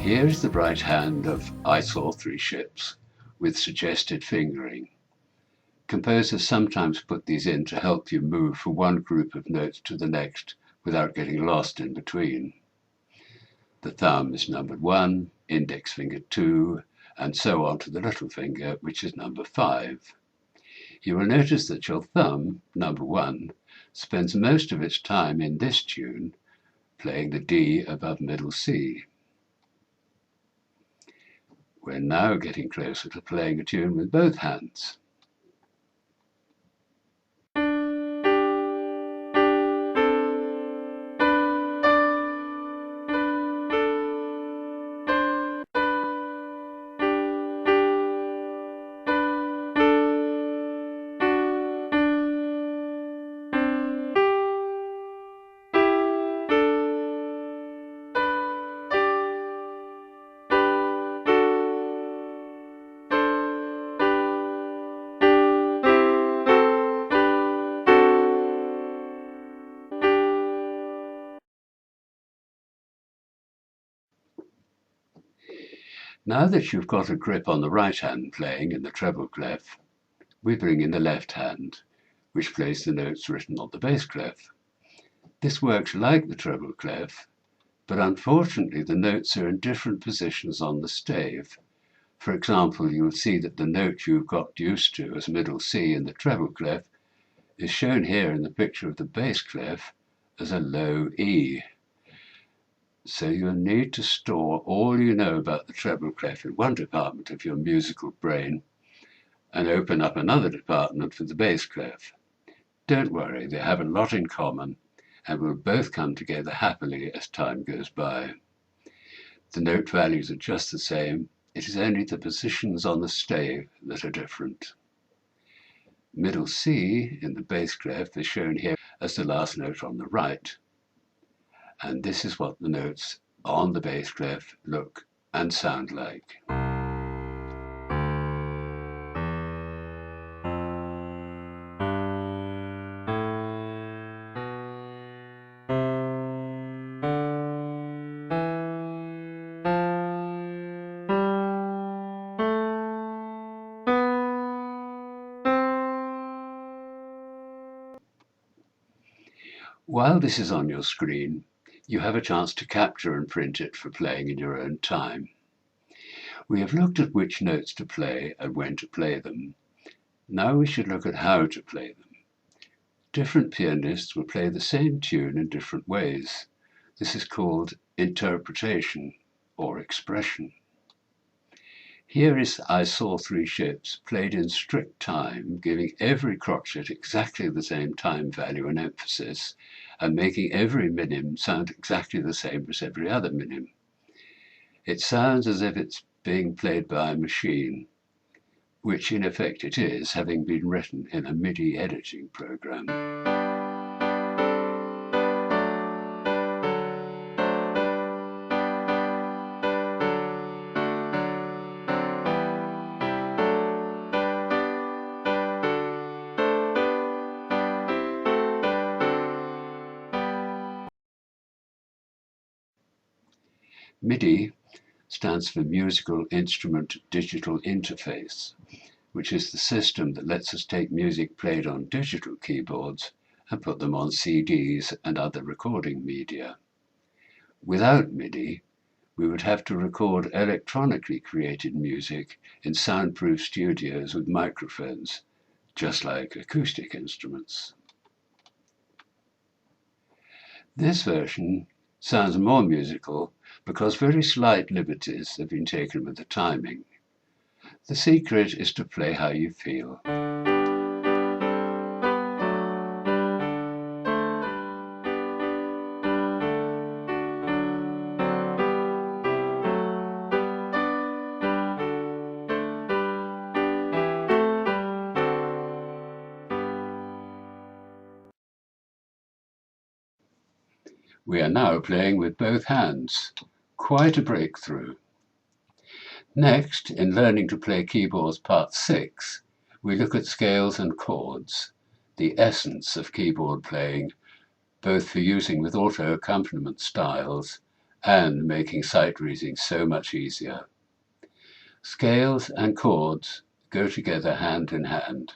Here is the right hand of I Saw Three Ships with suggested fingering. Composers sometimes put these in to help you move from one group of notes to the next without getting lost in between. The thumb is numbered 1, index finger 2, and so on to the little finger, which is number 5. You will notice that your thumb, number 1, spends most of its time in this tune playing the D above middle C. We're now getting closer to playing a tune with both hands. Now that you've got a grip on the right hand playing in the treble clef, we bring in the left hand, which plays the notes written on the bass clef. This works like the treble clef, but unfortunately the notes are in different positions on the stave. For example, you'll see that the note you've got used to as middle C in the treble clef is shown here in the picture of the bass clef as a low E. So you'll need to store all you know about the treble clef in one department of your musical brain and open up another department for the bass clef. Don't worry, they have a lot in common and will both come together happily as time goes by. The note values are just the same, it is only the positions on the stave that are different. Middle C in the bass clef is shown here as the last note on the right. And this is what the notes on the bass clef look and sound like. While this is on your screen, you have a chance to capture and print it for playing in your own time. We have looked at which notes to play and when to play them. Now we should look at how to play them. Different pianists will play the same tune in different ways. This is called interpretation or expression. Here is I Saw Three Ships played in strict time, giving every crotchet exactly the same time value and emphasis, and making every minim sound exactly the same as every other minim. It sounds as if it's being played by a machine, which in effect it is, having been written in a MIDI editing program. MIDI stands for Musical Instrument Digital Interface, which is the system that lets us take music played on digital keyboards and put them on CDs and other recording media. Without MIDI, we would have to record electronically created music in soundproof studios with microphones, just like acoustic instruments. This version sounds more musical because very slight liberties have been taken with the timing. The secret is to play how you feel. We are now playing with both hands. Quite a breakthrough. Next, in learning to play keyboards part 6, we look at scales and chords, the essence of keyboard playing, both for using with auto accompaniment styles and making sight reading so much easier. Scales and chords go together hand in hand.